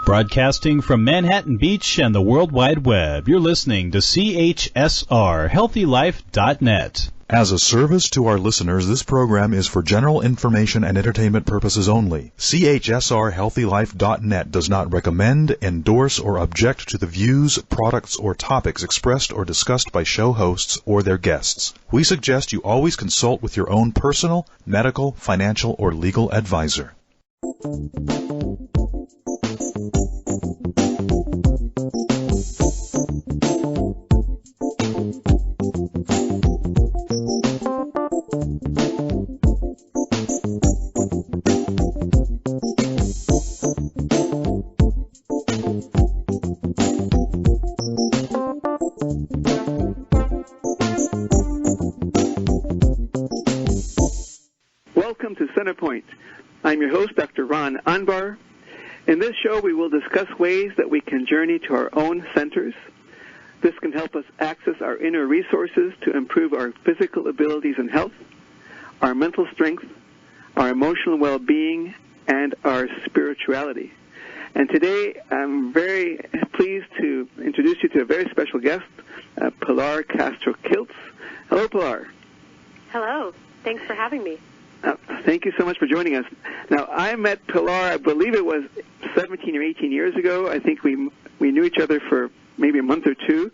Broadcasting from Manhattan Beach and the World Wide Web, you're listening to CHSR, HealthyLife.net. As a service to our listeners, this program is for general information and entertainment purposes only. CHSR HealthyLife.net does not recommend, endorse, or object to the views, products, or topics expressed or discussed by show hosts or their guests. We suggest you always consult with your own personal, medical, financial, or legal advisor. Welcome to Centerpoint. I'm your host, Dr. Ron Anbar. In this show, we will discuss ways that we can journey to our own centers. This can help us access our inner resources to improve our physical abilities and health, our mental strength, our emotional well-being, and our spirituality. And today, I'm very pleased to introduce you to a very special guest, Pilar Castro-Kiltz. Hello, Pilar. Hello. Thanks for having me. Thank you so much for joining us. Now, I met Pilar, I believe it was 17 or 18 years ago. I think we knew each other for maybe a month or two.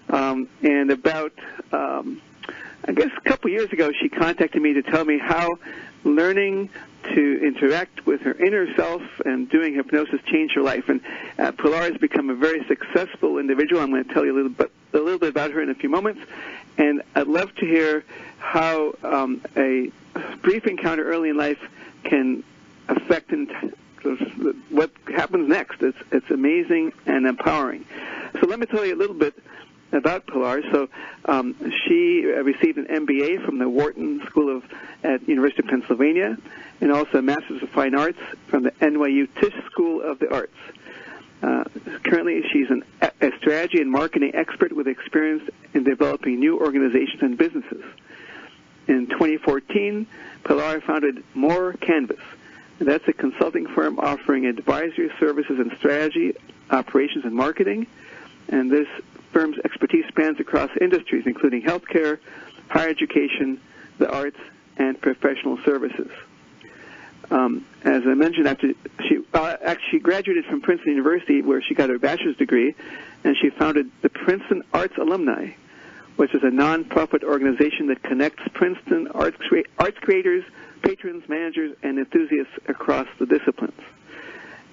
And about, I guess a couple years ago, she contacted me to tell me how learning to interact with her inner self and doing hypnosis changed her life. And Pilar has become a very successful individual. I'm going to tell you a little bit about her in a few moments. And I'd love to hear how a brief encounter early in life can affect what happens next. It's amazing and empowering. So let me tell you a little bit about Pilar. So she received an MBA from the Wharton School at University of Pennsylvania, and also a Master's of Fine Arts from the NYU Tisch School of the Arts. Currently, she's a strategy and marketing expert with experience in developing new organizations and businesses. In 2014, Pilar founded More Canvas. And that's a consulting firm offering advisory services in strategy, operations, and marketing. And this firm's expertise spans across industries, including healthcare, higher education, the arts, and professional services. As I mentioned, after she graduated from Princeton University, where she got her bachelor's degree, and she founded the Princeton Arts Alumni, which is a nonprofit organization that connects Princeton arts creators, patrons, managers, and enthusiasts across the disciplines.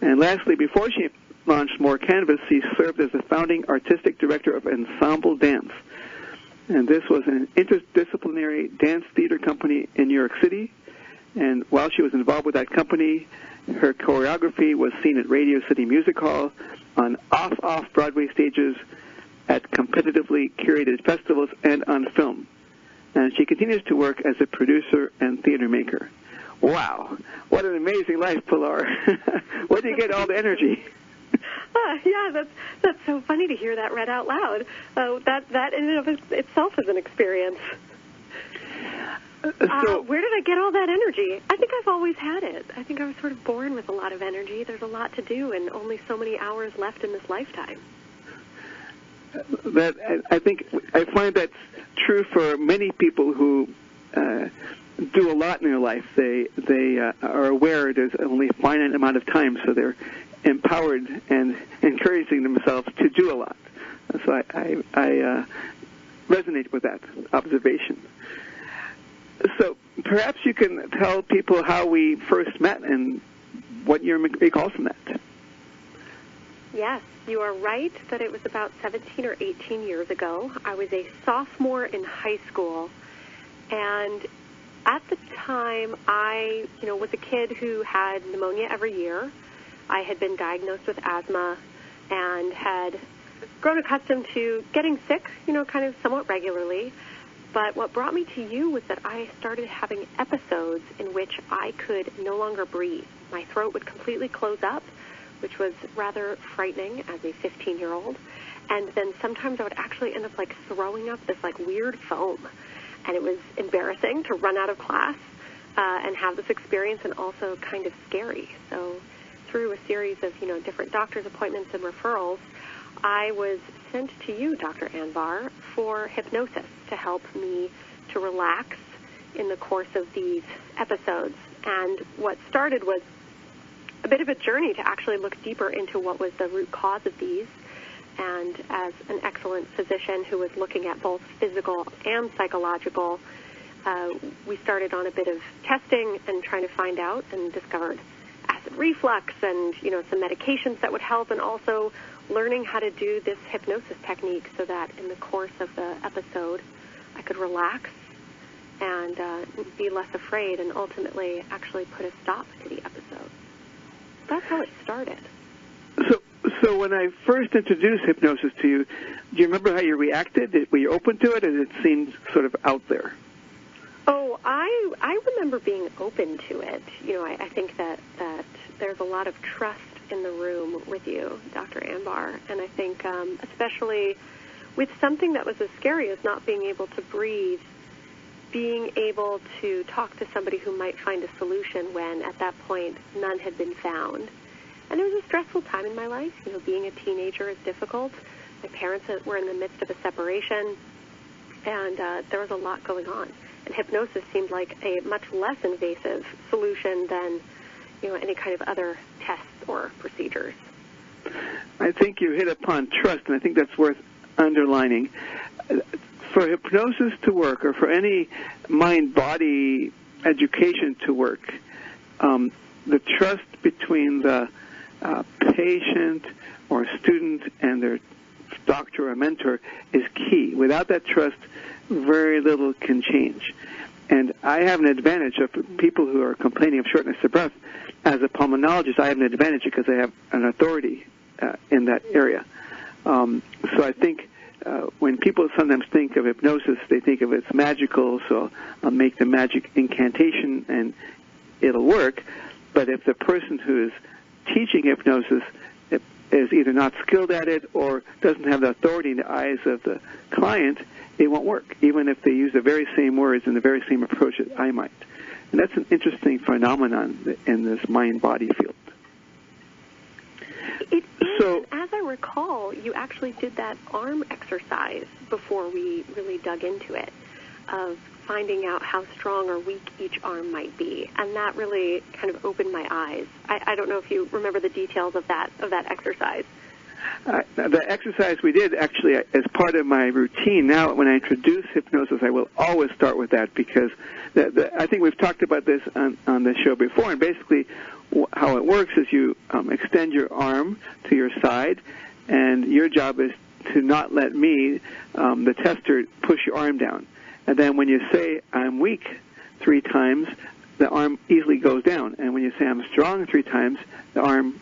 And lastly, before she launched More Canvas, she served as the founding artistic director of Ensemble Dance. And this was an interdisciplinary dance theater company in New York City. And while she was involved with that company, her choreography was seen at Radio City Music Hall, on off-Broadway stages, at competitively curated festivals, and on film. And she continues to work as a producer and theater maker. Wow, what an amazing life, Pilar. Where do you get all the energy? Yeah, that's so funny to hear that read out loud. That in and of itself is an experience. Where did I get all that energy? I think I've always had it. I think I was sort of born with a lot of energy. There's a lot to do and only so many hours left in this lifetime. I find that's true for many people who do a lot in their life. They are aware there's only a finite amount of time, so they're empowered and encouraging themselves to do a lot. So I resonate with that observation. So perhaps you can tell people how we first met and what you recall from that. Yes, you are right that it was about 17 or 18 years ago. I was a sophomore in high school, and at the time I, was a kid who had pneumonia every year. I had been diagnosed with asthma and had grown accustomed to getting sick, kind of somewhat regularly. But what brought me to you was that I started having episodes in which I could no longer breathe. My throat would completely close up, which was rather frightening as a 15-year-old. And then sometimes I would actually end up throwing up this weird foam. And it was embarrassing to run out of class and have this experience, and also kind of scary. So through a series of, different doctor's appointments and referrals, I was sent to you, Dr. Anbar, for hypnosis to help me to relax in the course of these episodes. And what started was a bit of a journey to actually look deeper into what was the root cause of these. And as an excellent physician who was looking at both physical and psychological, we started on a bit of testing and trying to find out, and discovered acid reflux and, some medications that would help, and also learning how to do this hypnosis technique so that in the course of the episode I could relax and be less afraid, and ultimately actually put a stop to the episode. That's how it started. So when I first introduced hypnosis to you, do you remember how you reacted? Were you open to it, and it seemed sort of out there? Oh, I remember being open to it. I think that there's a lot of trust in the room with you, Dr. Anbar, and I think especially with something that was as scary as not being able to breathe, being able to talk to somebody who might find a solution when at that point none had been found. And it was a stressful time in my life. Being a teenager is difficult. My parents were in the midst of a separation, and there was a lot going on. And hypnosis seemed like a much less invasive solution than, any kind of other tests or procedures. I think you hit upon trust, and I think that's worth underlining. For hypnosis to work, or for any mind-body education to work, the trust between the patient or student and their doctor or mentor is key. Without that trust, very little can change. And I have an advantage of people who are complaining of shortness of breath. As a pulmonologist, I have an advantage because I have an authority in that area. So I think when people sometimes think of hypnosis, they think of it's magical, so I'll make the magic incantation and it'll work. But if the person who is teaching hypnosis is either not skilled at it or doesn't have the authority in the eyes of the client, it won't work, even if they use the very same words and the very same approach that I might. And that's an interesting phenomenon in this mind-body field. It is. So, as I recall, you actually did that arm exercise before we really dug into it, of finding out how strong or weak each arm might be, and that really kind of opened my eyes. I don't know if you remember the details of that exercise. The exercise we did actually as part of my routine. Now, when I introduce hypnosis, I will always start with that because I think we've talked about this on this show before, and basically how it works is you extend your arm to your side, and your job is to not let me, the tester, push your arm down. And then when you say, I'm weak 3 times, the arm easily goes down. And when you say, I'm strong 3 times, the arm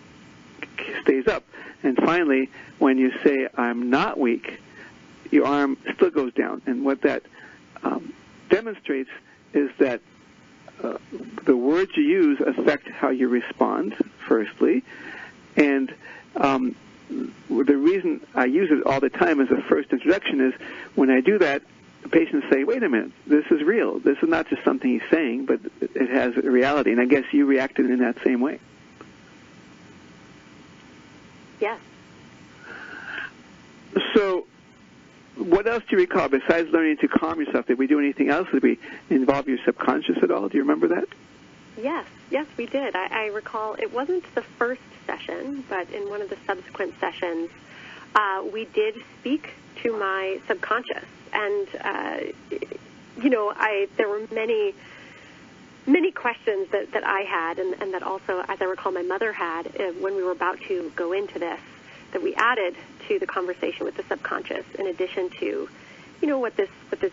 stays up. And finally, when you say, I'm not weak, your arm still goes down. And what that demonstrates is that the words you use affect how you respond, firstly. And the reason I use it all the time as a first introduction is when I do that, the patients say, wait a minute, this is real. This is not just something he's saying, but it has a reality. And I guess you reacted in that same way. Yes. So what else do you recall besides learning to calm yourself? Did we do anything else? Did we involve your subconscious at all? Do you remember that? Yes, we did. I recall it wasn't the first session, but in one of the subsequent sessions, we did speak to my subconscious. And, there were many questions that I had and that also, as I recall, my mother had when we were about to go into this, that we added to the conversation with the subconscious in addition to, what this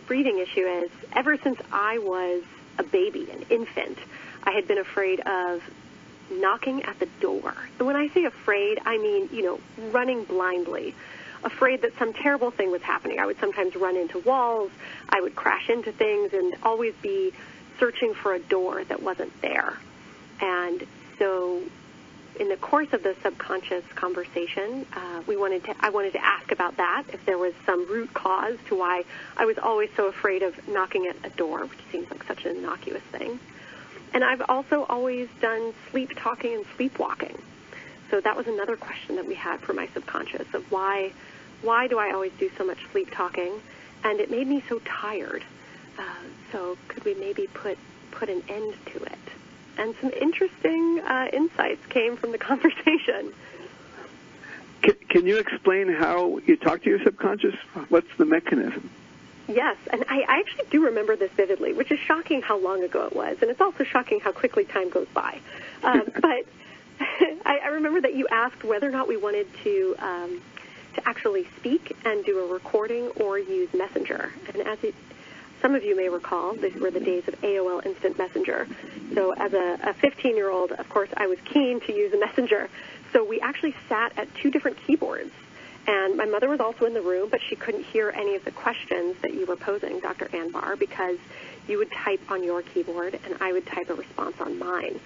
breathing issue is. Ever since I was a baby, an infant, I had been afraid of knocking at the door. And when I say afraid, I mean, running blindly. Afraid that some terrible thing was happening. I would sometimes run into walls, I would crash into things, and always be searching for a door that wasn't there. And so in the course of the subconscious conversation, I wanted to ask about that, if there was some root cause to why I was always so afraid of knocking at a door, which seems like such an innocuous thing. And I've also always done sleep talking and sleepwalking. so that was another question that we had for my subconscious of why do I always do so much sleep talking? And it made me so tired. So could we maybe put an end to it? And some interesting insights came from the conversation. Can you explain how you talk to your subconscious? What's the mechanism? Yes, and I actually do remember this vividly, which is shocking how long ago it was, and it's also shocking how quickly time goes by. But I remember that you asked whether or not we wanted to actually speak and do a recording or use Messenger. And some of you may recall, these were the days of AOL Instant Messenger. So as a 15-year-old, of course, I was keen to use a Messenger. So we actually sat at two different keyboards. And my mother was also in the room, but she couldn't hear any of the questions that you were posing, Dr. Anbar, because you would type on your keyboard and I would type a response on mine.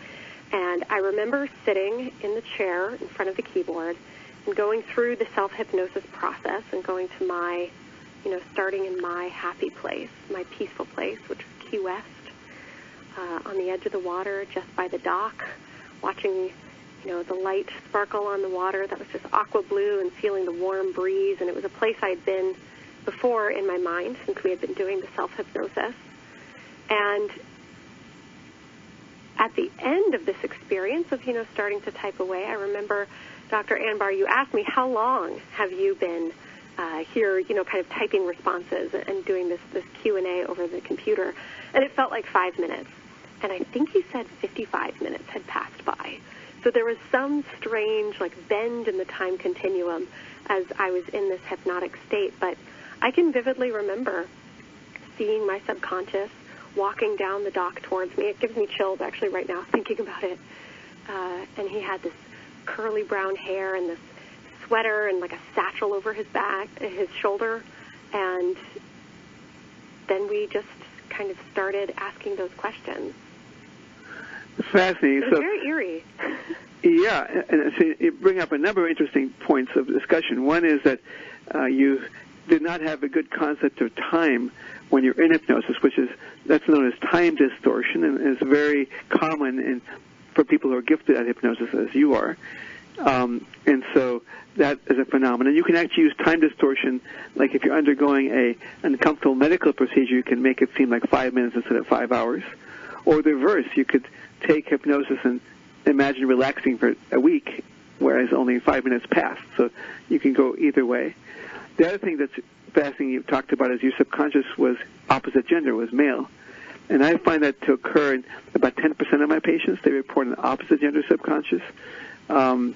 And I remember sitting in the chair in front of the keyboard and going through the self-hypnosis process and going to my, starting in my happy place, my peaceful place, which was Key West, on the edge of the water, just by the dock, watching, the light sparkle on the water that was just aqua blue and feeling the warm breeze. And it was a place I had been before in my mind since we had been doing the self-hypnosis. And at the end of this experience of, starting to type away, I remember, Dr. Anbar, you asked me, how long have you been here, kind of typing responses and doing this Q&A over the computer? And it felt like 5 minutes. And I think you said 55 minutes had passed by. So there was some strange, bend in the time continuum as I was in this hypnotic state. But I can vividly remember seeing my subconscious walking down the dock towards me. It gives me chills, actually, right now, thinking about it. And he had this curly brown hair and this sweater and a satchel over his back, his shoulder. And then we just kind of started asking those questions. Fascinating. It was very eerie. Yeah, and so you bring up a number of interesting points of discussion. One is that you did not have a good concept of time when you're in hypnosis, that's known as time distortion, and is very common for people who are gifted at hypnosis, as you are. And so that is a phenomenon. You can actually use time distortion, like if you're undergoing an uncomfortable medical procedure, you can make it seem like 5 minutes instead of 5 hours. Or the reverse, you could take hypnosis and imagine relaxing for a week, whereas only 5 minutes passed. So you can go either way. The other thing that's fascinating you talked about is your subconscious was opposite gender, was male. And I find that to occur in about 10% of my patients. They report an opposite gender subconscious. And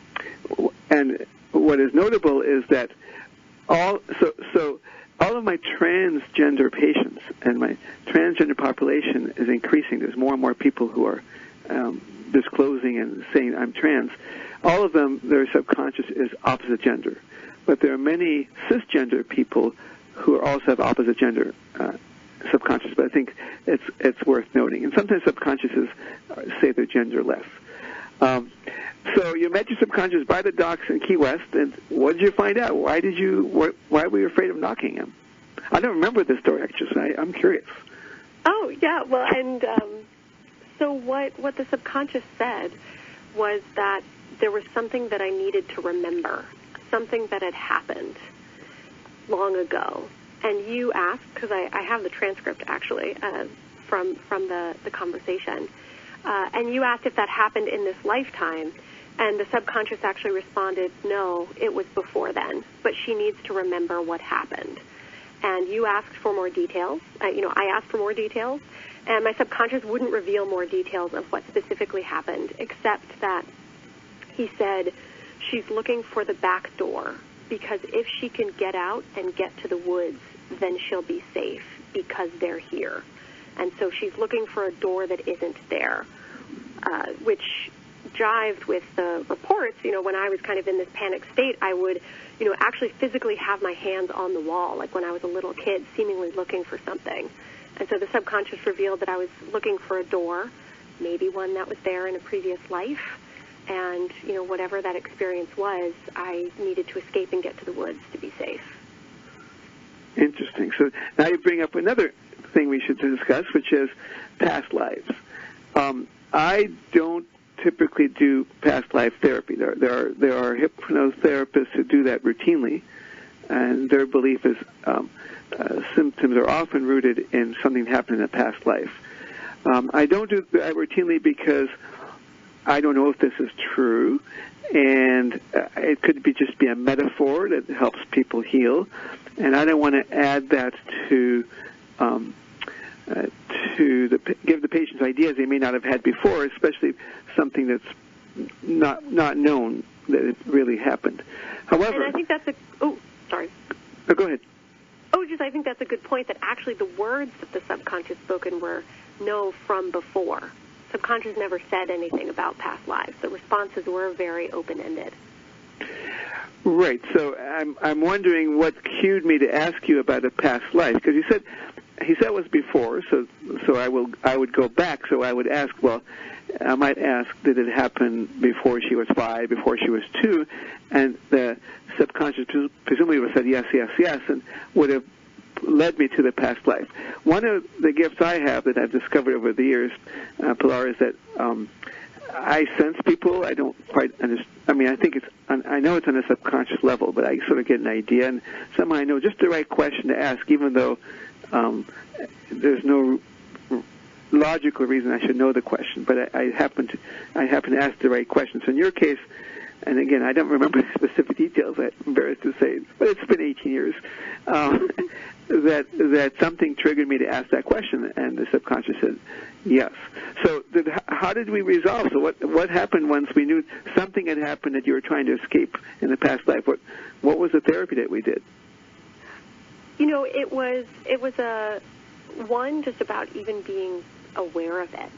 what is notable is that all of my transgender patients and my transgender population is increasing. There's more and more people who are disclosing and saying I'm trans. All of them, their subconscious is opposite gender. But there are many cisgender people who also have opposite gender subconscious, but I think it's worth noting. And sometimes subconsciouses say they're genderless. So you met your subconscious by the docks in Key West, and what did you find out? Why were you afraid of knocking him? I don't remember this story, actually, so I'm curious. Oh, yeah, well, and so what the subconscious said was that there was something that I needed to remember, something that had happened long ago. And you asked, because I have the transcript, actually, from the conversation, and you asked if that happened in this lifetime, and the subconscious actually responded, no, it was before then, but she needs to remember what happened. And you asked for more details. I asked for more details, and my subconscious wouldn't reveal more details of what specifically happened, except that he said she's looking for the back door, because if she can get out and get to the woods, then she'll be safe because they're here. And so she's looking for a door that isn't there, which jived with the reports. When I was kind of in this panic state, I would, actually physically have my hands on the wall, like when I was a little kid, seemingly looking for something. And so the subconscious revealed that I was looking for a door, maybe one that was there in a previous life. And, whatever that experience was, I needed to escape and get to the woods to be safe. Interesting. So now you bring up another thing we should discuss, which is past lives. I don't typically do past life therapy. There are hypnotherapists who do that routinely, and their belief is symptoms are often rooted in something that happened in a past life. I don't do that routinely because I don't know if this is true, and it could just be a metaphor that helps people heal, and I don't want to add that to give the patients ideas they may not have had before, especially something that's not known that it really happened. However, and I think that's sorry. Oh, go ahead. I think that's a good point, that actually the words that the subconscious spoken were know from before. Subconscious never said anything about past lives. The responses were very open-ended. Right. So I'm wondering what cued me to ask you about a past life, because he said it was before. So I would go back. So I would ask. Well, I might ask, did it happen before she was 5, before she was 2? And the subconscious presumably would have said yes, yes, yes, and would have led me to the past life. One of the gifts I have that I've discovered over the years, Pilar, is that I sense people. I don't quite understand. I mean, I know it's on a subconscious level, but I sort of get an idea, and somehow I know just the right question to ask, even though there's no logical reason I should know the question. But I happen to ask the right question. So in your case, and again, I don't remember the specific details, I'm embarrassed to say, but it's been 18 years, that something triggered me to ask that question, and the subconscious said yes. So how did we resolve? So what happened once we knew something had happened that you were trying to escape in the past life? What was the therapy that we did? It was just about even being aware of it.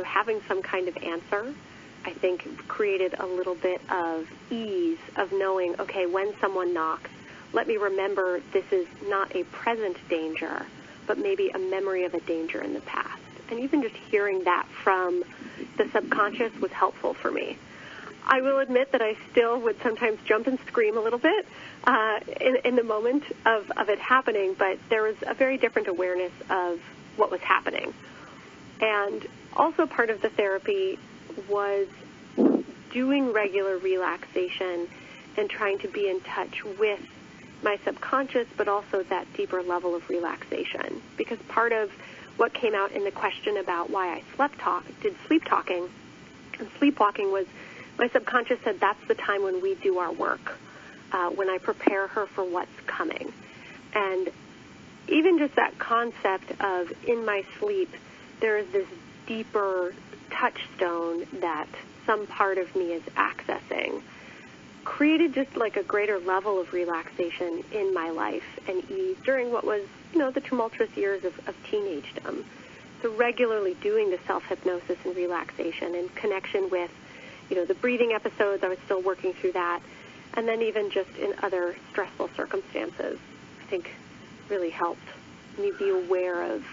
Having some kind of answer, I think, created a little bit of ease of knowing, okay, when someone knocks, let me remember this is not a present danger, but maybe a memory of a danger in the past. And even just hearing that from the subconscious was helpful for me. I will admit that I still would sometimes jump and scream a little bit in the moment of it happening, but there was a very different awareness of what was happening. And also part of the therapy was doing regular relaxation and trying to be in touch with my subconscious, but also that deeper level of relaxation. Because part of what came out in the question about why I did sleep talking and sleepwalking was my subconscious said that's the time when we do our work, when I prepare her for what's coming. And even just that concept of in my sleep, there is this deeper touchstone that some part of me is accessing, created just like a greater level of relaxation in my life and ease during what was, the tumultuous years of teenagedom. So regularly doing the self-hypnosis and relaxation in connection with, the breathing episodes, I was still working through that, and then even just in other stressful circumstances, I think really helped me be aware of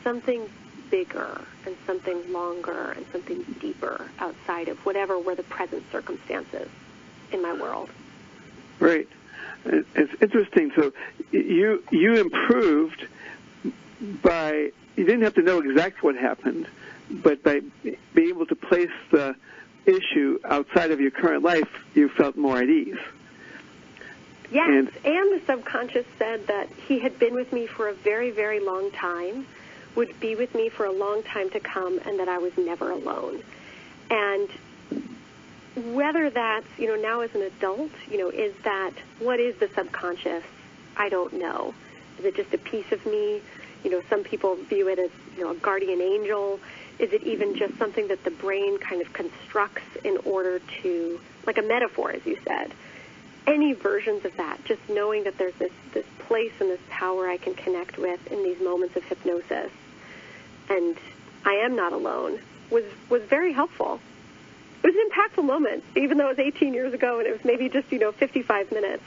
something bigger and something longer and something deeper outside of whatever were the present circumstances in my world. Right. It's interesting. So you improved by, you didn't have to know exactly what happened, but by being able to place the issue outside of your current life, you felt more at ease. Yes, and the subconscious said that he had been with me for a very, very long time, would be with me for a long time to come, and that I was never alone. And whether that's, now as an adult, is that, what is the subconscious? I don't know. Is it just a piece of me? Some people view it as, a guardian angel. Is it even just something that the brain kind of constructs in order to, like a metaphor, as you said? Any versions of that, just knowing that there's this place and this power I can connect with in these moments of hypnosis, and I am not alone, was very helpful. It was an impactful moment, even though it was 18 years ago and it was maybe just, 55 minutes.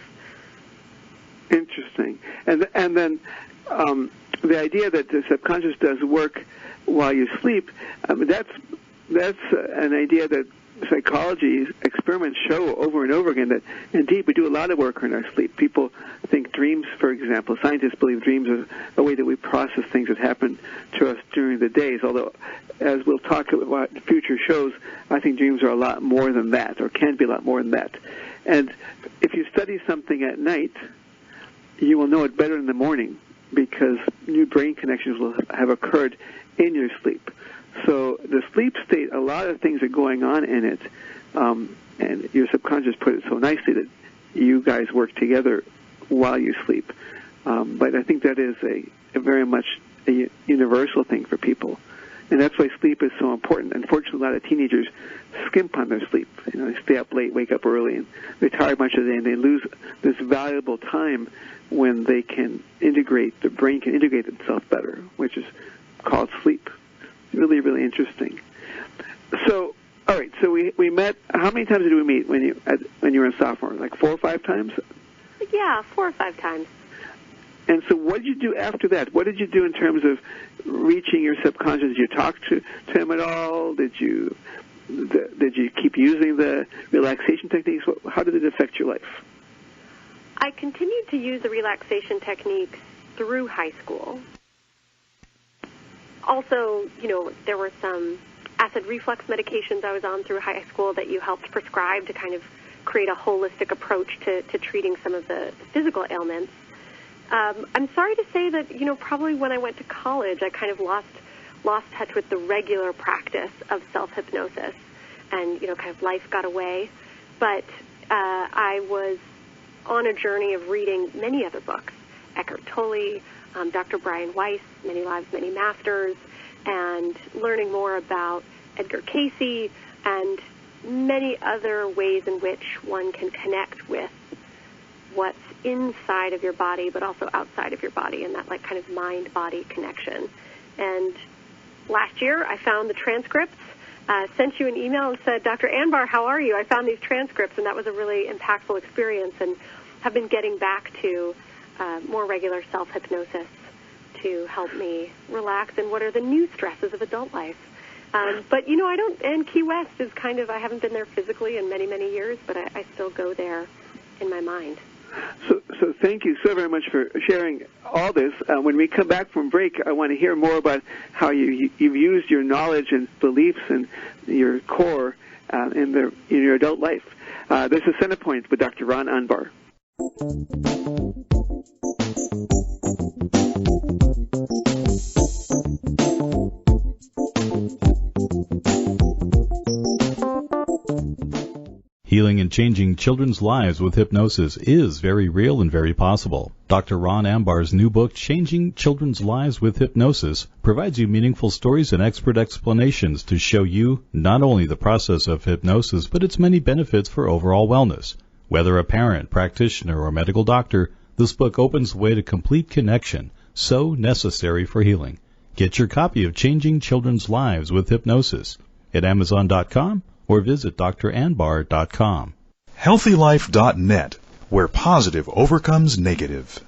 Interesting. And then the idea that the subconscious does work while you sleep, that's an idea that psychology experiments show over and over again that, indeed, we do a lot of work on our sleep. People think dreams, for example, scientists believe dreams are a way that we process things that happen to us during the days, although, as we'll talk about in future shows, I think dreams are a lot more than that, or can be a lot more than that. And if you study something at night, you will know it better in the morning because new brain connections will have occurred in your sleep. So the sleep state, a lot of things are going on in it, and your subconscious put it so nicely that you guys work together while you sleep. But I think that is a very much a universal thing for people, and that's why sleep is so important. Unfortunately, a lot of teenagers skimp on their sleep. They stay up late, wake up early, and they're tired much of the day, and they lose this valuable time when they can integrate, the brain can integrate itself better, which is called sleep. Really, really interesting. So, all right. So we met. How many times did we meet when you were a sophomore? Like 4 or 5 times? Yeah, 4 or 5 times. And so, what did you do after that? What did you do in terms of reaching your subconscious? Did you talk to him at all? Did you keep using the relaxation techniques? How did it affect your life? I continued to use the relaxation techniques through high school. Also, there were some acid reflux medications I was on through high school that you helped prescribe to kind of create a holistic approach to treating some of the physical ailments. I'm sorry to say that, probably when I went to college, I kind of lost touch with the regular practice of self-hypnosis, and, kind of life got away. But I was on a journey of reading many other books, Eckhart Tolle, Dr. Brian Weiss, Many Lives, Many Masters, and learning more about Edgar Cayce and many other ways in which one can connect with what's inside of your body but also outside of your body, and that kind of mind-body connection. And last year I found the transcripts, sent you an email and said, Dr. Anbar, how are you? I found these transcripts, and that was a really impactful experience, and have been getting back to more regular self-hypnosis to help me relax and what are the new stresses of adult life. But, I don't, and Key West is kind of, I haven't been there physically in many, many years, but I still go there in my mind. So thank you so very much for sharing all this. When we come back from break, I want to hear more about how you've used your knowledge and beliefs and your core in your adult life. This is Centerpoint with Dr. Ron Anbar. Healing and changing children's lives with hypnosis is very real and very possible. Dr. Ron Ambar's new book, Changing Children's Lives with Hypnosis, provides you meaningful stories and expert explanations to show you not only the process of hypnosis, but its many benefits for overall wellness. Whether a parent, practitioner, or medical doctor, this book opens the way to complete connection, so necessary for healing. Get your copy of Changing Children's Lives with Hypnosis at Amazon.com or visit dranbar.com. HealthyLife.net, where positive overcomes negative.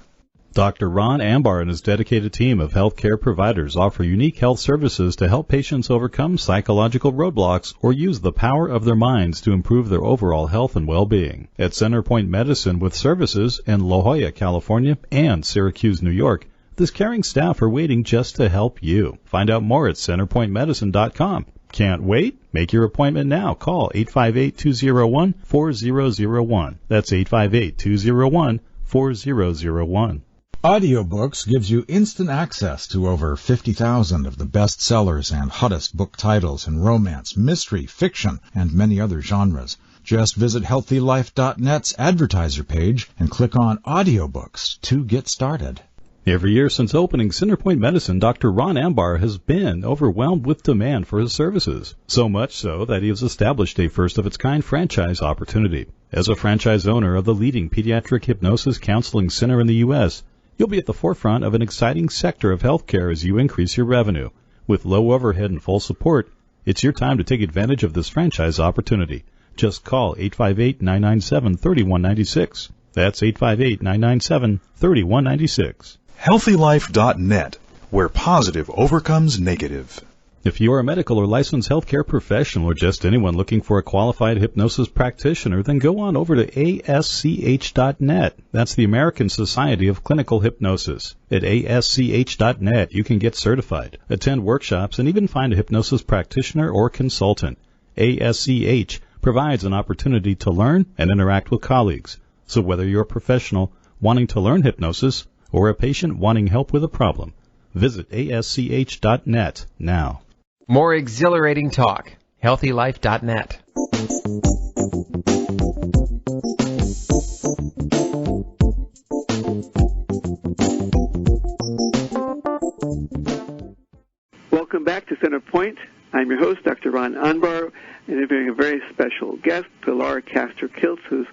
Dr. Ron Ambar and his dedicated team of healthcare providers offer unique health services to help patients overcome psychological roadblocks or use the power of their minds to improve their overall health and well-being. At Centerpoint Medicine with services in La Jolla, California and Syracuse, New York, this caring staff are waiting just to help you. Find out more at centerpointmedicine.com. Can't wait? Make your appointment now. Call 858-201-4001. That's 858-201-4001. Audiobooks gives you instant access to over 50,000 of the best sellers and hottest book titles in romance, mystery, fiction, and many other genres. Just visit HealthyLife.net's advertiser page and click on Audiobooks to get started. Every year since opening Centerpoint Medicine, Dr. Ron Ambar has been overwhelmed with demand for his services. So much so that he has established a first-of-its-kind franchise opportunity. As a franchise owner of the leading pediatric hypnosis counseling center in the U.S., you'll be at the forefront of an exciting sector of healthcare as you increase your revenue. With low overhead and full support, it's your time to take advantage of this franchise opportunity. Just call 858-997-3196. That's 858-997-3196. HealthyLife.net, where positive overcomes negative. If you are a medical or licensed healthcare professional or just anyone looking for a qualified hypnosis practitioner, then go on over to ASCH.net. That's the American Society of Clinical Hypnosis. At ASCH.net, you can get certified, attend workshops, and even find a hypnosis practitioner or consultant. ASCH provides an opportunity to learn and interact with colleagues. So whether you're a professional wanting to learn hypnosis or a patient wanting help with a problem, visit ASCH.net now. More exhilarating talk. HealthyLife.net. Welcome back to Center Point. I'm your host, Dr. Ron Anbar, interviewing a very special guest, Pilar Castro-Kiltz, who's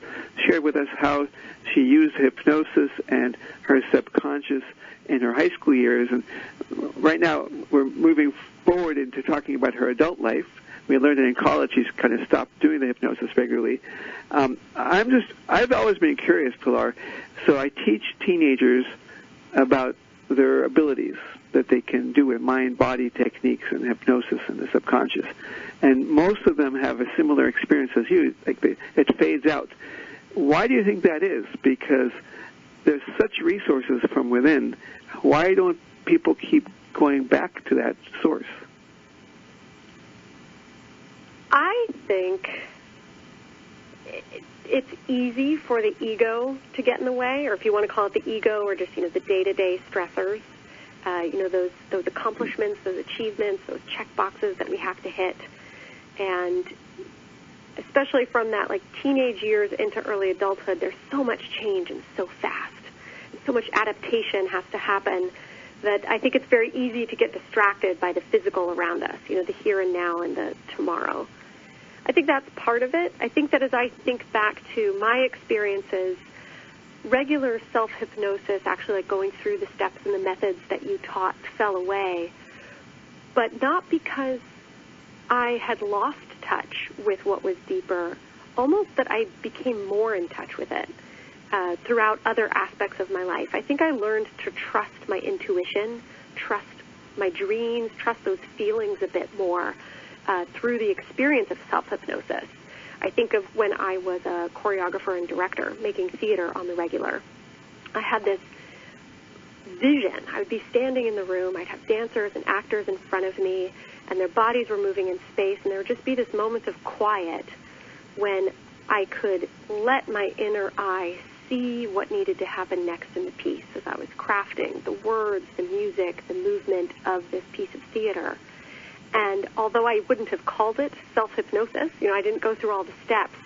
shared with us how she used hypnosis and her subconscious in her high school years. And right now, we're moving forward into talking about her adult life. We learned that in college she's kind of stopped doing the hypnosis regularly. I've always been curious, Pilar, so I teach teenagers about their abilities that they can do with mind-body techniques and hypnosis and the subconscious. And most of them have a similar experience as you, like it fades out. Why do you think that is? Because there's such resources from within. Why don't people keep going back to that source? I think it's easy for the ego to get in the way, or if you want to call it the ego, or just, the day-to-day stressors, those accomplishments, those achievements, those check boxes that we have to hit. And especially from that, teenage years into early adulthood, there's so much change and so fast. And so much adaptation has to happen that I think it's very easy to get distracted by the physical around us, the here and now and the tomorrow. I think that's part of it. I think that as I think back to my experiences, regular self-hypnosis, actually going through the steps and the methods that you taught, fell away, but not because I had lost touch with what was deeper, almost that I became more in touch with it throughout other aspects of my life. I think I learned to trust my intuition, trust my dreams, trust those feelings a bit more through the experience of self-hypnosis. I think of when I was a choreographer and director making theater on the regular. I had this vision. I would be standing in the room. I'd have dancers and actors in front of me, and their bodies were moving in space, and there would just be this moment of quiet when I could let my inner eye see what needed to happen next in the piece as I was crafting the words, the music, the movement of this piece of theater. And although I wouldn't have called it self-hypnosis, I didn't go through all the steps,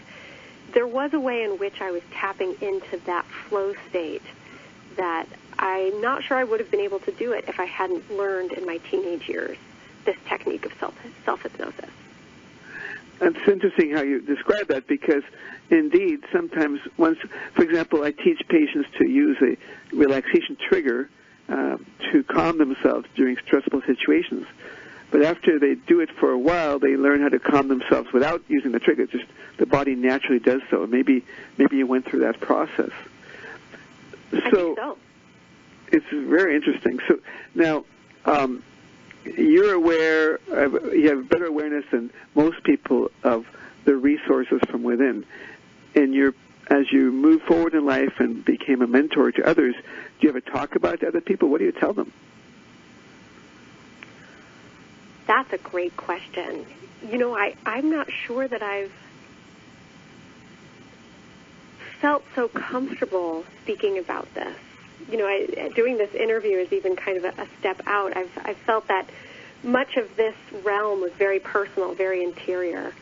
there was a way in which I was tapping into that flow state that I'm not sure I would have been able to do it if I hadn't learned in my teenage years this technique of self-hypnosis. It's interesting how you describe that, because indeed sometimes for example, I teach patients to use a relaxation trigger to calm themselves during stressful situations. But after they do it for a while, they learn how to calm themselves without using the trigger. Just the body naturally does so. Maybe you went through that process. I think so. It's very interesting. So now you're aware, you have better awareness than most people of the resources from within. And as you move forward in life and became a mentor to others, do you ever talk about it to other people? What do you tell them? That's a great question. I'm not sure that I've felt so comfortable speaking about this. Doing this interview is even kind of a step out. I've felt that much of this realm was very personal, very interior.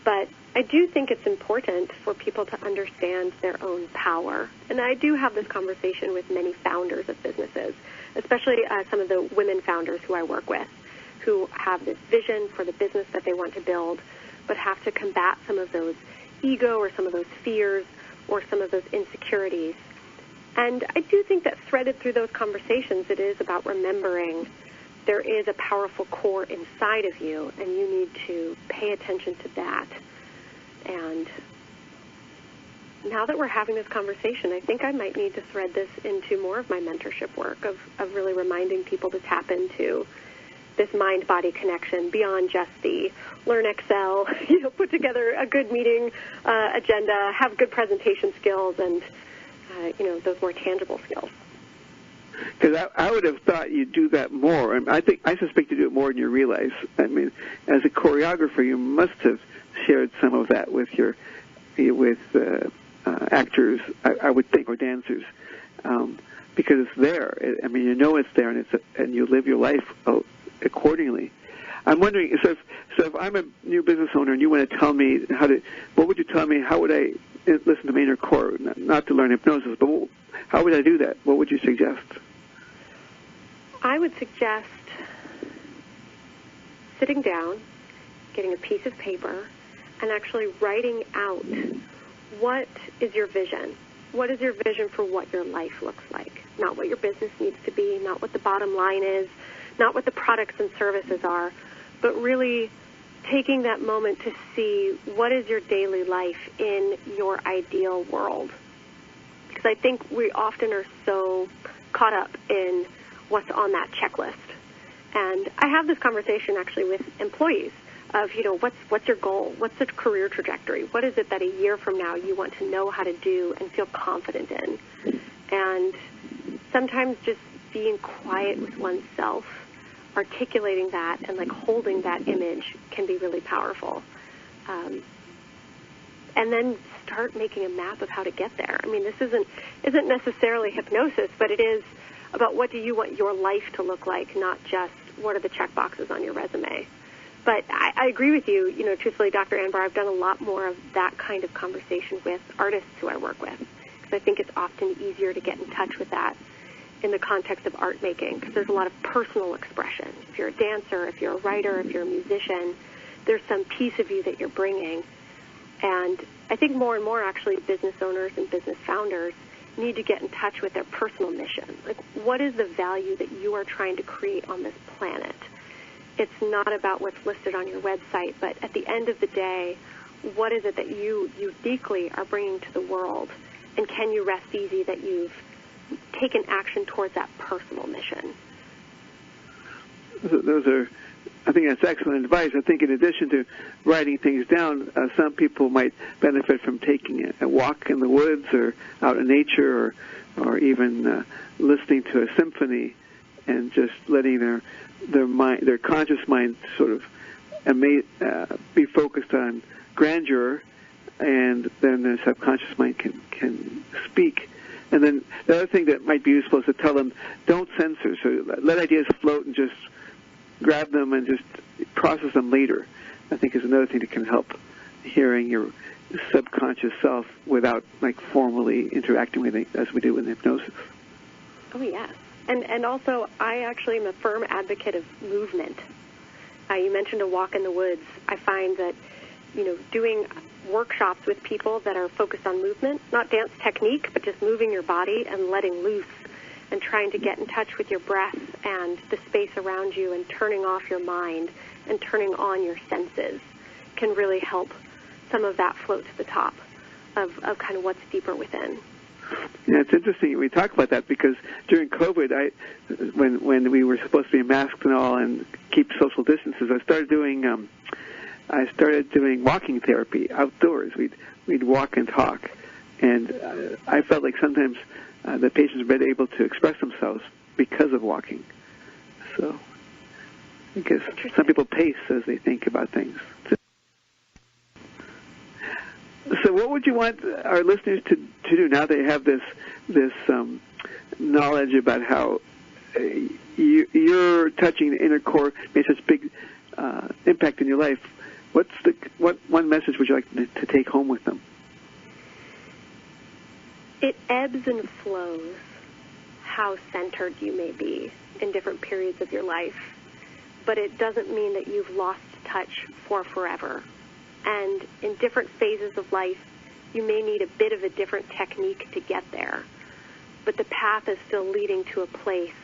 But I do think it's important for people to understand their own power. And I do have this conversation with many founders of businesses, especially some of the women founders who I work with, who have this vision for the business that they want to build, but have to combat some of those ego or some of those fears or some of those insecurities. And I do think that threaded through those conversations, it is about remembering there is a powerful core inside of you, and you need to pay attention to that. And now that we're having this conversation, I think I might need to thread this into more of my mentorship work of really reminding people to tap into this mind-body connection beyond just the learn Excel, put together a good meeting agenda, have good presentation skills, and those more tangible skills. Because I would have thought you'd do that more. I suspect you do it more than you realize. I mean, as a choreographer, you must have shared some of that with actors, I would think, or dancers, because it's there. I mean, it's there, and you live your life accordingly. I'm wondering, so if I'm a new business owner and you want to tell me what would you tell me? How would I listen to my inner core? Not to learn hypnosis, but how would I do that? What would you suggest? I would suggest sitting down, getting a piece of paper, and actually writing out what is your vision. What is your vision for what your life looks like? Not what your business needs to be, not what the bottom line is, not what the products and services are, but really taking that moment to see what is your daily life in your ideal world. Because I think we often are so caught up in what's on that checklist. And I have this conversation actually with employees of, what's your goal? What's the career trajectory? What is it that a year from now you want to know how to do and feel confident in? And sometimes just being quiet with oneself, articulating that and holding that image can be really powerful. And then start making a map of how to get there. I mean, this isn't necessarily hypnosis, but it is about what do you want your life to look like, not just what are the check boxes on your resume. But I agree with you, truthfully, Dr. Anbar, I've done a lot more of that kind of conversation with artists who I work with, because I think it's often easier to get in touch with that in the context of art making, because there's a lot of personal expression. If you're a dancer, if you're a writer, if you're a musician, there's some piece of you that you're bringing. And I think more and more, actually, business owners and business founders need to get in touch with their personal mission. What is the value that you are trying to create on this planet? It's not about what's listed on your website, but at the end of the day, what is it that you uniquely are bringing to the world? And can you rest easy that you've taken action towards that personal mission? I think that's excellent advice. I think in addition to writing things down, some people might benefit from taking a walk in the woods or out in nature, or even listening to a symphony, and just letting their conscious mind sort of be focused on grandeur, and then the subconscious mind can speak. And then the other thing that might be useful is to tell them, don't censor. So let ideas float and just grab them and just process them later, I think is another thing that can help hearing your subconscious self without formally interacting with it as we do in hypnosis. Oh, yes. And also, I actually am a firm advocate of movement. You mentioned a walk in the woods. I find that, doing workshops with people that are focused on movement, not dance technique, but just moving your body and letting loose and trying to get in touch with your breath and the space around you and turning off your mind and turning on your senses can really help some of that float to the top of kind of what's deeper within. Yeah, it's interesting we talk about that, because during COVID, when we were supposed to be masked and all and keep social distances, I started doing walking therapy outdoors. We'd walk and talk, and I felt like sometimes the patients were better able to express themselves because of walking. So I guess some people pace as they think about things. So what would you want our listeners to do now they have this knowledge about how you're touching the inner core, made such big impact in your life? What one message would you like to take home with them? It ebbs and flows how centered you may be in different periods of your life, but it doesn't mean that you've lost touch for forever. And in different phases of life, you may need a bit of a different technique to get there, but the path is still leading to a place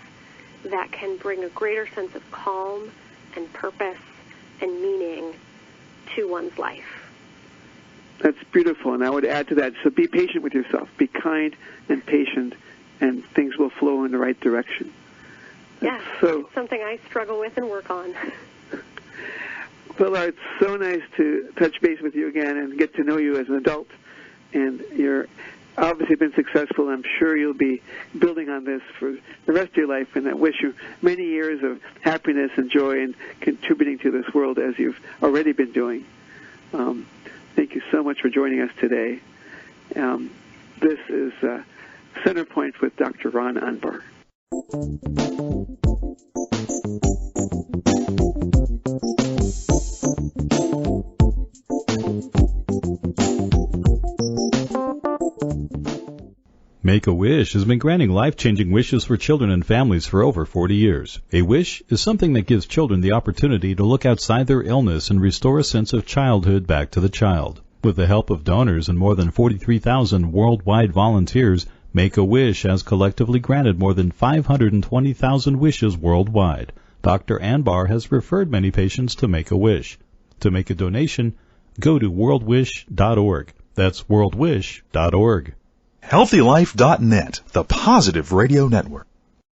that can bring a greater sense of calm and purpose and meaning to one's life. That's beautiful, and I would add to that, so be patient with yourself. Be kind and patient, and things will flow in the right direction. Yes, it's something I struggle with and work on. Pilar, it's so nice to touch base with you again and get to know you as an adult. And you're obviously been successful. I'm sure you'll be building on this for the rest of your life, and I wish you many years of happiness and joy and contributing to this world as you've already been doing. Thank you so much for joining us today. This is Center Point with Dr. Ron Anbar. Make-A-Wish has been granting life-changing wishes for children and families for over 40 years. A wish is something that gives children the opportunity to look outside their illness and restore a sense of childhood back to the child. With the help of donors and more than 43,000 worldwide volunteers, Make-A-Wish has collectively granted more than 520,000 wishes worldwide. Dr. Anbar has referred many patients to Make-A-Wish. To make a donation, go to worldwish.org. That's worldwish.org. HealthyLife.net, the Positive Radio Network.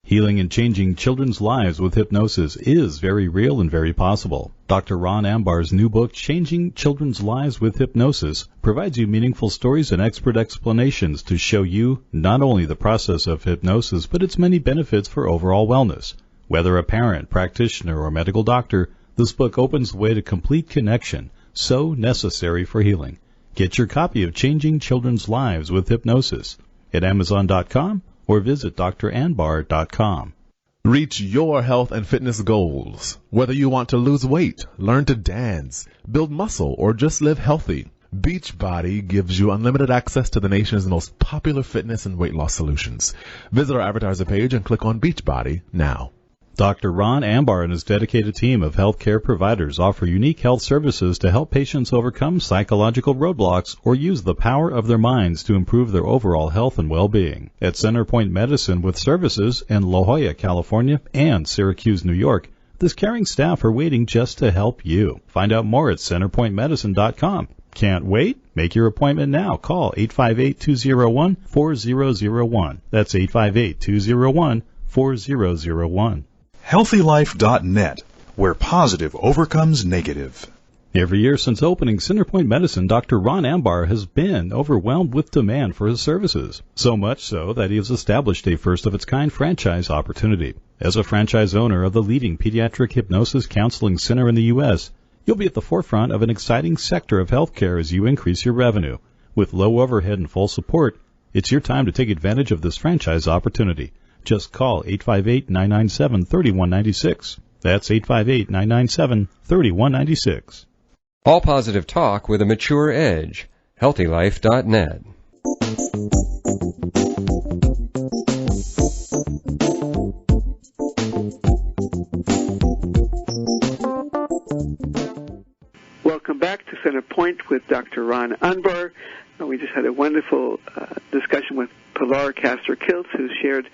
Healing and changing children's lives with hypnosis is very real and very possible. Dr. Ron Ambar's new book, Changing Children's Lives with Hypnosis, provides you meaningful stories and expert explanations to show you not only the process of hypnosis, but its many benefits for overall wellness. Whether a parent, practitioner, or medical doctor, this book opens the way to complete connection, so necessary for healing. Get your copy of Changing Children's Lives with Hypnosis at Amazon.com or visit dranbar.com. Reach your health and fitness goals. Whether you want to lose weight, learn to dance, build muscle, or just live healthy, Beachbody gives you unlimited access to the nation's most popular fitness and weight loss solutions. Visit our advertiser page and click on Beachbody now. Dr. Ron Ambar and his dedicated team of healthcare providers offer unique health services to help patients overcome psychological roadblocks or use the power of their minds to improve their overall health and well-being. At Centerpoint Medicine with services in La Jolla, California and Syracuse, New York, this caring staff are waiting just to help you. Find out more at centerpointmedicine.com. Can't wait? Make your appointment now. Call 858-201-4001. That's 858-201-4001. HealthyLife.net, where positive overcomes negative. Every year since opening Centerpoint Medicine, Dr. Ron Ambar has been overwhelmed with demand for his services. So much so that he has established a first-of-its-kind franchise opportunity. As a franchise owner of the leading pediatric hypnosis counseling center in the U.S., you'll be at the forefront of an exciting sector of healthcare as you increase your revenue. With low overhead and full support, it's your time to take advantage of this franchise opportunity. Just call 858-997-3196. That's 858-997-3196. All positive talk with a mature edge. HealthyLife.net. Welcome back to Center Point with Dr. Ron Anbar. We just had a wonderful discussion with Pilar Castor-Kiltz, who shared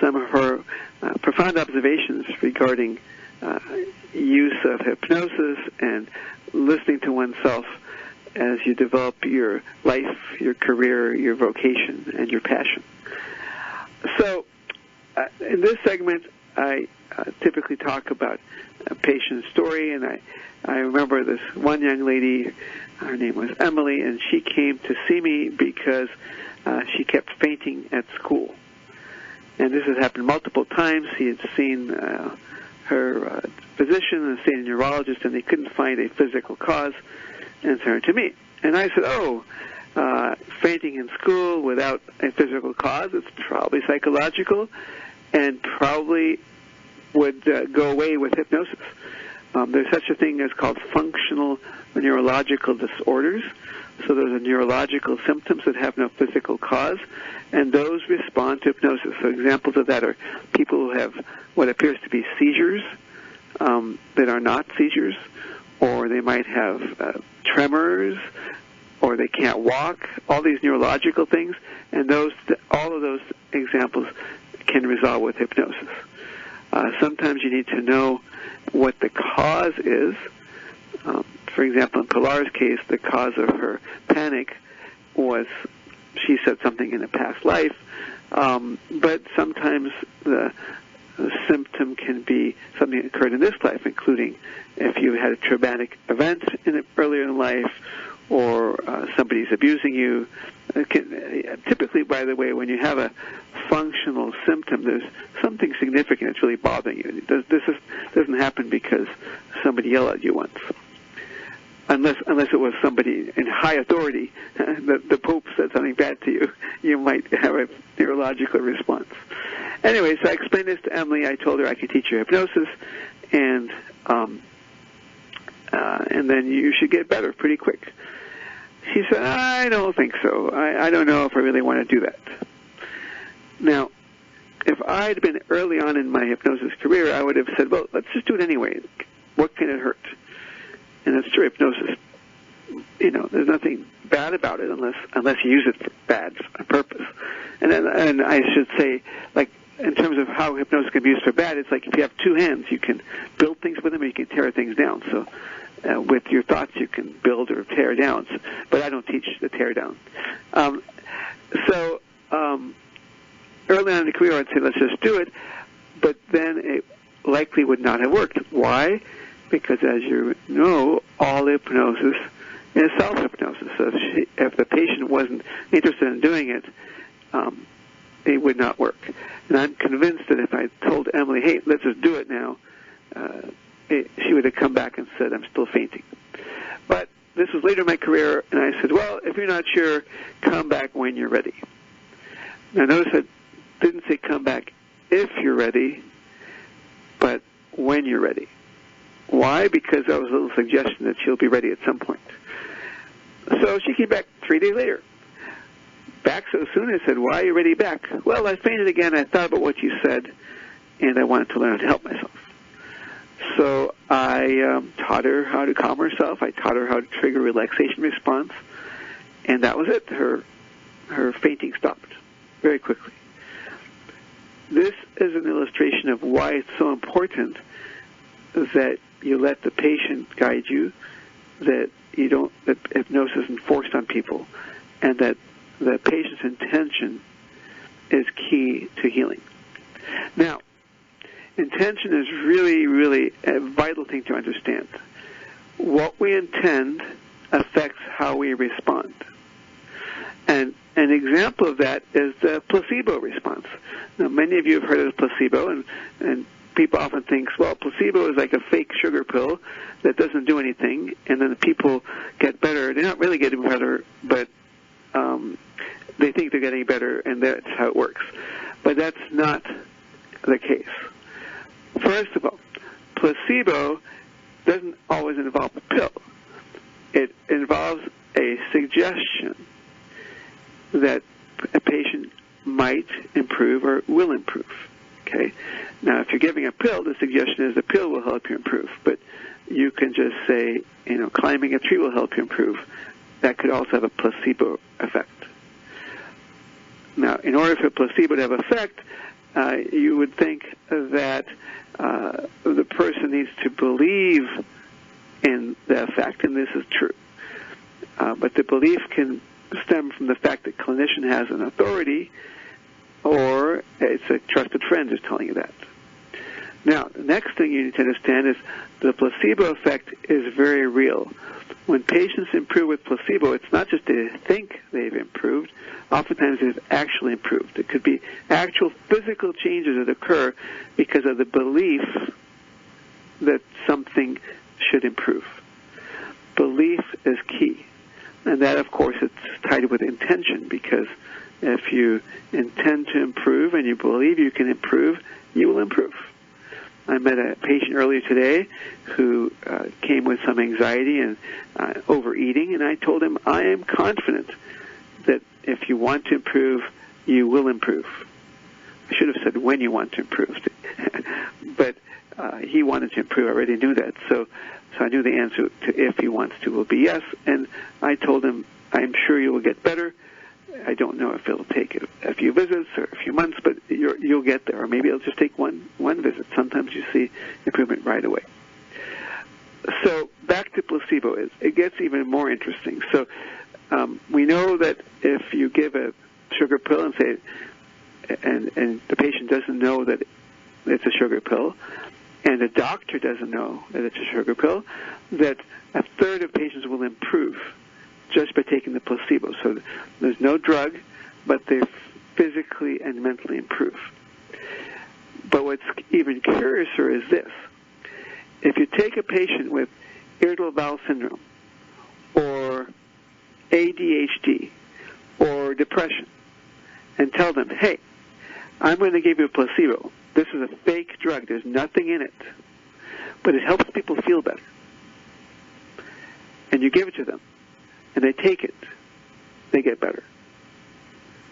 some of her profound observations regarding use of hypnosis and listening to oneself as you develop your life, your career, your vocation, and your passion. So in this segment, I typically talk about a patient's story, and I remember this one young lady. Her name was Emily, and she came to see me because she kept fainting at school. And this has happened multiple times. He had seen her physician and seen a neurologist, and they couldn't find a physical cause, and turned to me. And I said, fainting in school without a physical cause, it's probably psychological and probably would go away with hypnosis. There's such a thing as called functional neurological disorders. So those are neurological symptoms that have no physical cause, and those respond to hypnosis. So examples of that are people who have what appears to be seizures that are not seizures, or they might have tremors, or they can't walk, all these neurological things, and all of those examples can resolve with hypnosis. Sometimes you need to know what the cause is. For example, in Pilar's case, the cause of her panic was she said something in a past life, but sometimes the The symptom can be something that occurred in this life, including if you had a traumatic event earlier in life, or somebody's abusing you. Typically, by the way, when you have a functional symptom, there's something significant that's really bothering you. This doesn't happen because somebody yelled at you once. Unless it was somebody in high authority, the Pope said something bad to you, you might have a neurological response. Anyway, so I explained this to Emily. I told her I could teach her hypnosis, and then you should get better pretty quick. She said, I don't think so. I don't know if I really want to do that. Now, if I'd been early on in my hypnosis career, I would have said, well, let's just do it anyway. What can it hurt? And that's true. Hypnosis, there's nothing bad about it unless you use it for bad on purpose. And I should say, like, in terms of how hypnosis can be used for bad, it's like if you have two hands, you can build things with them or you can tear things down. So with your thoughts, you can build or tear down. But I don't teach the tear down. Early on in the career, I'd say, let's just do it. But then it likely would not have worked. Why? Because, as you know, all hypnosis is self-hypnosis. So if the patient wasn't interested in doing it, it would not work. And I'm convinced that if I told Emily, hey, let's just do it now, she would have come back and said, I'm still fainting. But this was later in my career, and I said, well, if you're not sure, come back when you're ready. Now, notice I didn't say come back if you're ready, but when you're ready. Why? Because that was a little suggestion that she'll be ready at some point. So she came back 3 days later. Back so soon, I said, why are you ready back? Well, I fainted again. I thought about what you said, and I wanted to learn how to help myself. So I taught her how to calm herself. I taught her how to trigger a relaxation response, and that was it. Her fainting stopped very quickly. This is an illustration of why it's so important that you let the patient guide you, that hypnosis isn't forced on people, and that the patient's intention is key to healing. Now, intention is really, really a vital thing to understand. What we intend affects how we respond. And an example of that is the placebo response. Now, many of you have heard of placebo, and people often think, well, placebo is like a fake sugar pill that doesn't do anything, and then the people get better. They're not really getting better, but they think they're getting better, and that's how it works. But that's not the case. First of all, placebo doesn't always involve a pill. It involves a suggestion that a patient might improve or will improve. Okay? Now, if you're giving a pill, the suggestion is the pill will help you improve. But you can just say, climbing a tree will help you improve. That could also have a placebo effect. Now, in order for a placebo to have effect, you would think that the person needs to believe in the effect, and this is true. But the belief can stem from the fact that clinician has an authority, or it's a trusted friend who's telling you that. Now, the next thing you need to understand is the placebo effect is very real. When patients improve with placebo, it's not just they think they've improved. Oftentimes they've actually improved. It could be actual physical changes that occur because of the belief that something should improve. Belief is key. And that, of course, it's tied with intention, because if you intend to improve and you believe you can improve, you will improve. I met a patient earlier today who came with some anxiety and overeating, and I told him, I am confident that if you want to improve, you will improve. I should have said when you want to improve. But he wanted to improve. I already knew that. So I knew the answer to if he wants to will be yes. And I told him, I'm sure you will get better. I don't know if it'll take a few visits or a few months, but you'll get there. Or maybe it'll just take one visit. Sometimes you see improvement right away. So back to placebo. It gets even more interesting. So we know that if you give a sugar pill and say, and the patient doesn't know that it's a sugar pill, and the doctor doesn't know that it's a sugar pill, that a third of patients will improve just by taking the placebo. So there's no drug, but they physically and mentally improve. But what's even curiouser is this. If you take a patient with irritable bowel syndrome or ADHD or depression and tell them, hey, I'm going to give you a placebo. This is a fake drug. There's nothing in it. But it helps people feel better. And you give it to them. And they take it. They get better.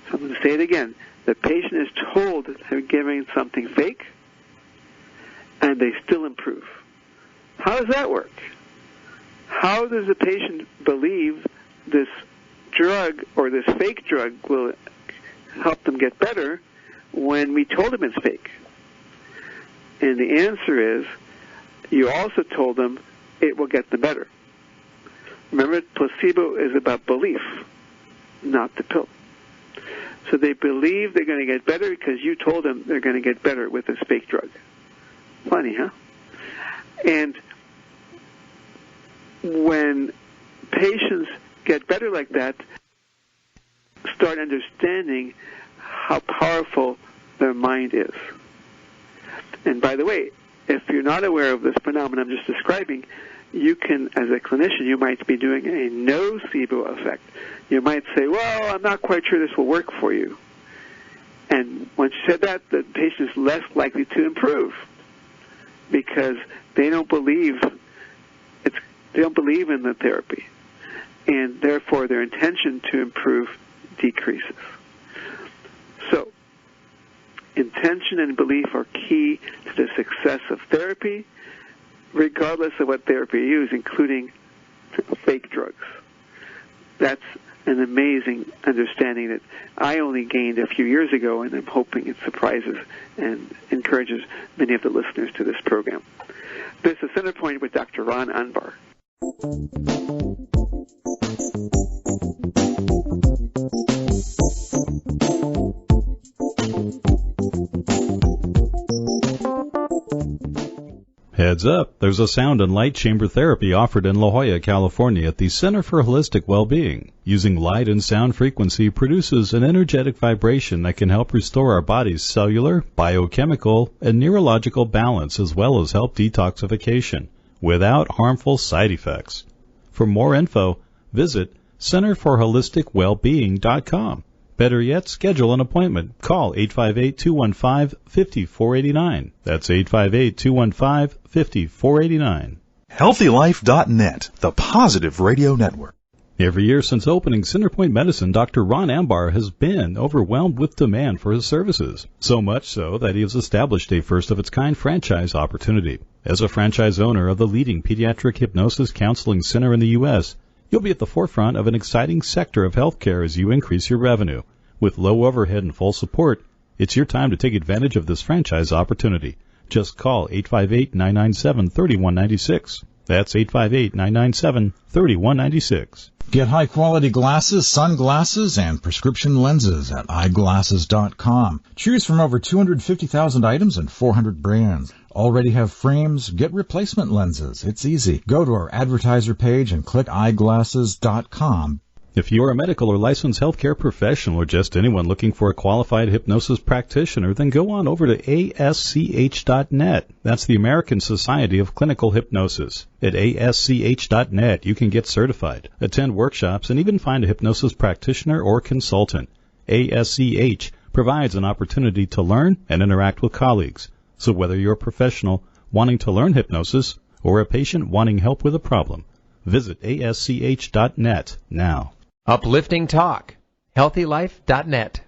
So I'm going to say it again. The patient is told that they're giving something fake, and they still improve. How does that work? How does the patient believe this drug or this fake drug will help them get better when we told them it's fake? And the answer is, you also told them it will get them better. Remember, placebo is about belief, not the pill. So they believe they're going to get better because you told them they're going to get better with this fake drug. Funny, huh? And when patients get better like that, start understanding how powerful their mind is. And by the way, if you're not aware of this phenomenon I'm just describing, you can, as a clinician, you might be doing a nocebo effect. You might say, well, I'm not quite sure this will work for you. And once you said that, the patient is less likely to improve because they don't believe in the therapy, and therefore their intention to improve decreases. So, intention and belief are key to the success of therapy, regardless of what therapy you use, including fake drugs. That's an amazing understanding that I only gained a few years ago, and I'm hoping it surprises and encourages many of the listeners to this program. This is Centerpoint with Dr. Ron Unbar. Heads up, there's a sound and light chamber therapy offered in La Jolla, California at the Center for Holistic Well-Being. Using light and sound frequency produces an energetic vibration that can help restore our body's cellular, biochemical, and neurological balance as well as help detoxification without harmful side effects. For more info, visit centerforholisticwellbeing.com. Better yet, schedule an appointment. Call 858-215-5489. That's 858-215-5489. HealthyLife.net, the positive radio network. Every year since opening Centerpoint Medicine, Dr. Ron Ambar has been overwhelmed with demand for his services. So much so that he has established a first-of-its-kind franchise opportunity. As a franchise owner of the leading pediatric hypnosis counseling center in the U.S., you'll be at the forefront of an exciting sector of healthcare as you increase your revenue. With low overhead and full support, it's your time to take advantage of this franchise opportunity. Just call 858-997-3196. That's 858-997-3196. Get high-quality glasses, sunglasses, and prescription lenses at eyeglasses.com. Choose from over 250,000 items and 400 brands. Already have frames? Get replacement lenses. It's easy. Go to our advertiser page and click eyeglasses.com. If you are a medical or licensed healthcare professional or just anyone looking for a qualified hypnosis practitioner, then go on over to ASCH.net. That's the American Society of Clinical Hypnosis. At ASCH.net, you can get certified, attend workshops, and even find a hypnosis practitioner or consultant. ASCH provides an opportunity to learn and interact with colleagues. So whether you're a professional wanting to learn hypnosis or a patient wanting help with a problem, visit ASCH.net now. Uplifting Talk. HealthyLife.net.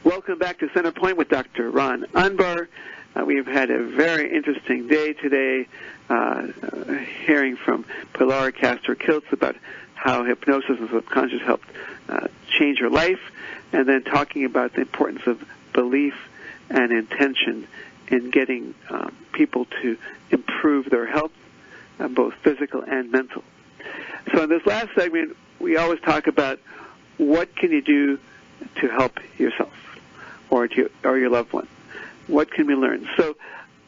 Welcome back to Centerpoint with Dr. Ron Unbar. We've had a very interesting day today, hearing from Pilar Castor-Kiltz about how hypnosis and subconscious helped change her life, and then talking about the importance of belief and intention in getting people to improve their health both physical and mental. So in this last segment, we always talk about what can you do to help yourself or your loved one. What can we learn? So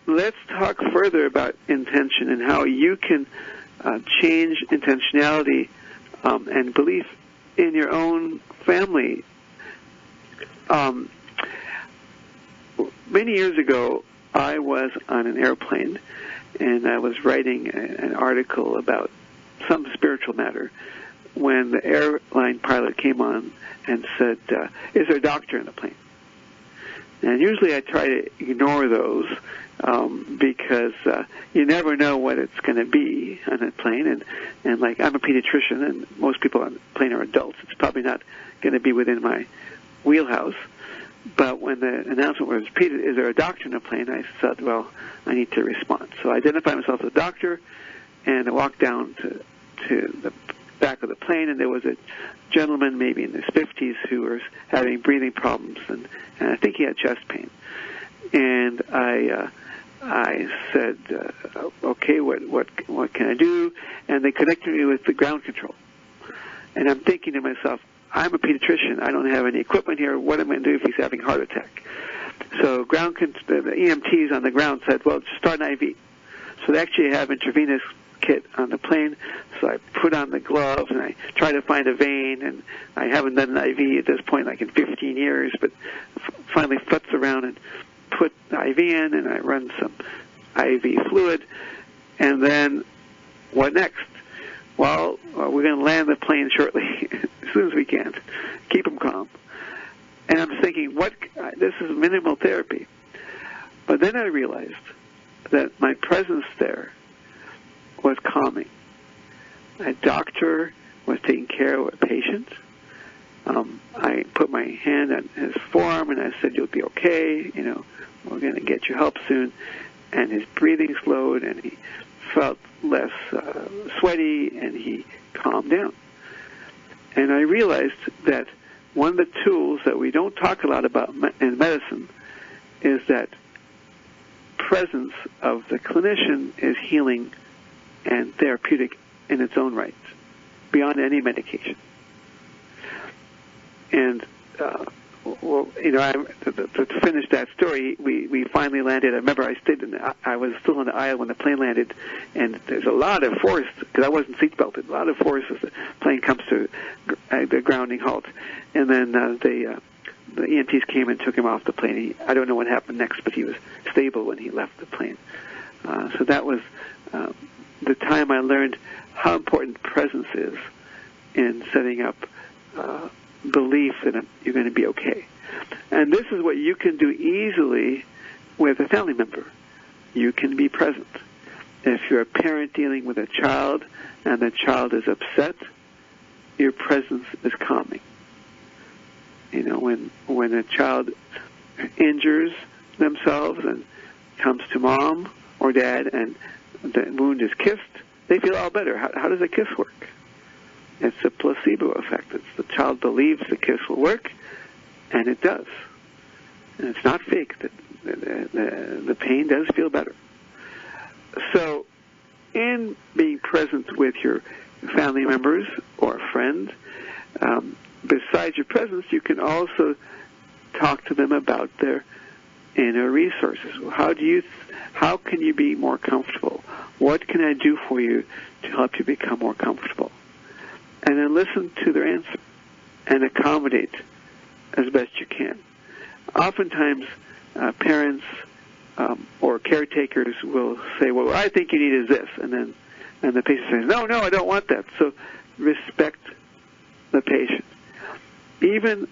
let's talk further about intention and how you can change intentionality and belief in your own family. Many years ago, I was on an airplane, and I was writing an article about some spiritual matter when the airline pilot came on and said, is there a doctor in the plane? And usually I try to ignore those because you never know what it's going to be on a plane. And like, I'm a pediatrician, and most people on the plane are adults. It's probably not going to be within my wheelhouse. But when the announcement was repeated, is there a doctor in the plane, I thought, well, I need to respond. So I identified myself as a doctor, and I walked down to the back of the plane, and there was a gentleman maybe in his 50s who was having breathing problems, and I think he had chest pain. And I said, okay, what can I do? And they connected me with the ground control. And I'm thinking to myself, I'm a pediatrician. I don't have any equipment here. What am I going to do if he's having a heart attack? So the EMTs on the ground said, well, just start an IV. So they actually have intravenous kit on the plane. So I put on the gloves, and I try to find a vein, and I haven't done an IV at this point like in 15 years, but finally futz around and put the IV in, and I run some IV fluid. And then what next? Well, we're going to land the plane shortly, as soon as we can. Keep them calm. And I'm thinking, this is minimal therapy. But then I realized that my presence there was calming. A doctor was taking care of a patient. I put my hand on his forearm, and I said, you'll be okay. We're going to get you help soon. And his breathing slowed, and he felt less sweaty, and he calmed down. And I realized that one of the tools that we don't talk a lot about in medicine is that presence of the clinician is healing and therapeutic in its own right, beyond any medication. And to finish that story, we finally landed. I remember I was still in the aisle when the plane landed, and there's a lot of force, because I wasn't seatbelted, a lot of force as the plane comes to the grounding halt. And then the EMTs came and took him off the plane. I don't know what happened next, but he was stable when he left the plane. So that was the time I learned how important presence is in setting up belief that you're going to be okay. And this is what you can do easily with a family member. You can be present. If you're a parent dealing with a child and the child is upset, your presence is calming. When a child injures themselves and comes to mom or dad and the wound is kissed, they feel all better. How does a kiss work? It's a placebo effect. The child believes the kiss will work, and it does. And it's not fake. The pain does feel better. So in being present with your family members or friends, besides your presence, you can also talk to them about their inner resources. How can you be more comfortable? What can I do for you to help you become more comfortable? And then listen to their answer and accommodate as best you can. Oftentimes, parents or caretakers will say, well, what I think you need is this. And the patient says, no, I don't want that. So respect the patient. Even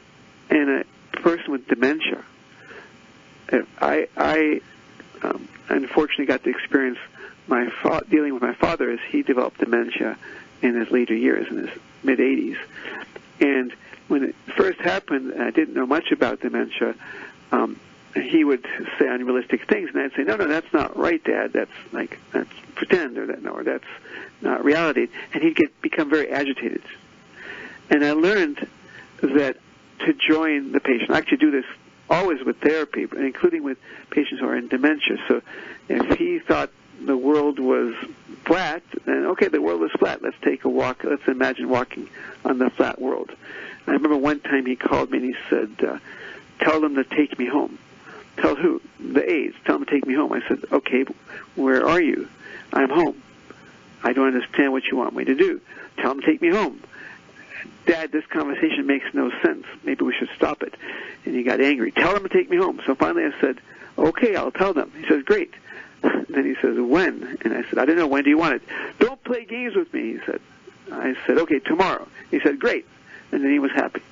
in a person with dementia, I unfortunately got to experience dealing with my father as he developed dementia in his later years, in his mid-80s. And when it first happened, and I didn't know much about dementia, he would say unrealistic things, and I'd say, no, that's not right, Dad. That's pretend, or that's not reality. And he'd become very agitated. And I learned that to join the patient, I actually do this always with therapy, including with patients who are in dementia. So if he thought the world was flat, then okay, the world is flat. Let's take a walk. Let's imagine walking on the flat world. I remember one time he called me and he said, tell them to take me home. Tell who? The A's. Tell them to take me home. I said, okay, where are you? I'm home. I don't understand what you want me to do. Tell them to take me home. Dad, this conversation makes no sense. Maybe we should stop it. And he got angry. Tell them to take me home. So finally I said, okay, I'll tell them. He says, great. Then he says, when? And I said, I don't know. When do you want it? Don't play games with me, he said. I said, okay, tomorrow. He said, great. And then he was happy.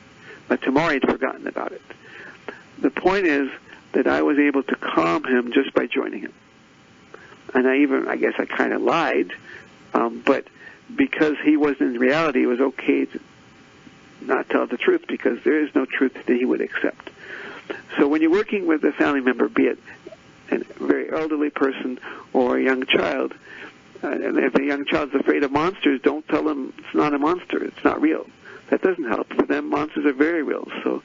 But tomorrow he'd forgotten about it. The point is that I was able to calm him just by joining him. And I guess I kind of lied, but because he wasn't in reality, it was okay to not tell the truth because there is no truth that he would accept. So when you're working with a family member, be it a very elderly person or a young child, and if a young child's afraid of monsters, don't tell them it's not a monster, it's not real. That doesn't help. For them, monsters are very real. So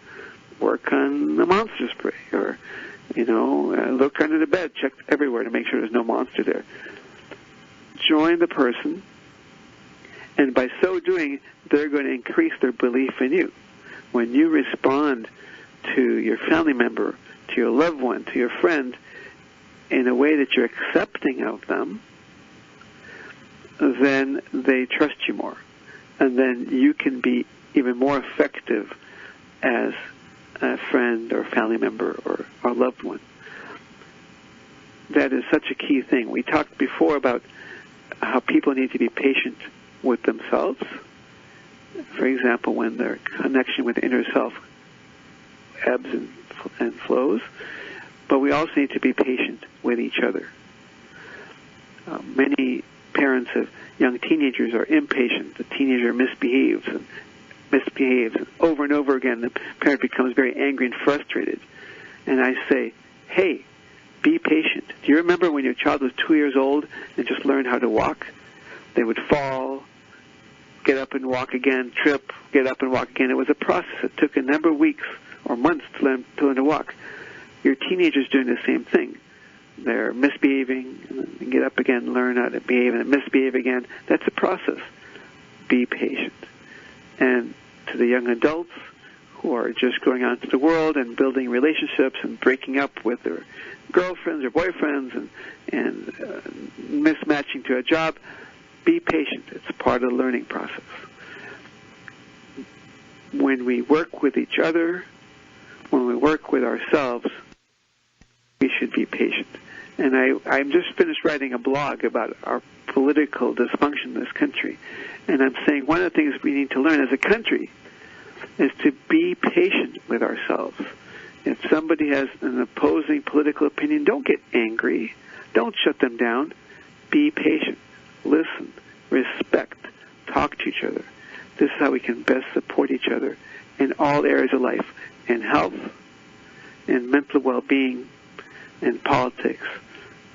work on the monster spray, or look under the bed, check everywhere to make sure there's no monster there. Join the person, and by so doing, they're going to increase their belief in you. When you respond to your family member, to your loved one, to your friend, in a way that you're accepting of them, then they trust you more. And then you can be even more effective as a friend or family member or a loved one. That is such a key thing. We talked before about how people need to be patient with themselves. For example, when their connection with the inner self ebbs and flows. But we also need to be patient with each other. Many parents of young teenagers are impatient. The teenager misbehaves and over and over again. The parent becomes very angry and frustrated. And I say, hey, be patient. Do you remember when your child was 2 years old and just learned how to walk? They would fall, get up and walk again, trip, get up and walk again. It was a process. It took a number of weeks or months to learn to walk. Your teenager's doing the same thing. They're misbehaving, and get up again, learn how to behave, and misbehave again. That's a process. Be patient. And to the young adults who are just going out into the world and building relationships and breaking up with their girlfriends or boyfriends and mismatching to a job, be patient. It's part of the learning process. When we work with each other, when we work with ourselves, we should be patient. And I'm just finished writing a blog about our political dysfunction in this country. And I'm saying one of the things we need to learn as a country is to be patient with ourselves. If somebody has an opposing political opinion, don't get angry. Don't shut them down. Be patient. Listen. Respect. Talk to each other. This is how we can best support each other in all areas of life, in health, in mental well-being, in politics,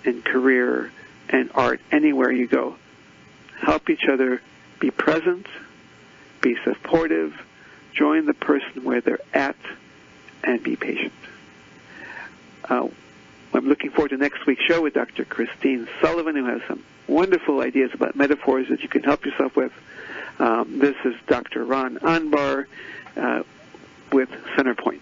in career, and art, anywhere you go. Help each other. Be present. Be supportive. Join the person where they're at, and be patient. I'm looking forward to next week's show with Dr. Christine Sullivan, who has some wonderful ideas about metaphors that you can help yourself with. This is Dr. Ron Anbar with Centerpoint.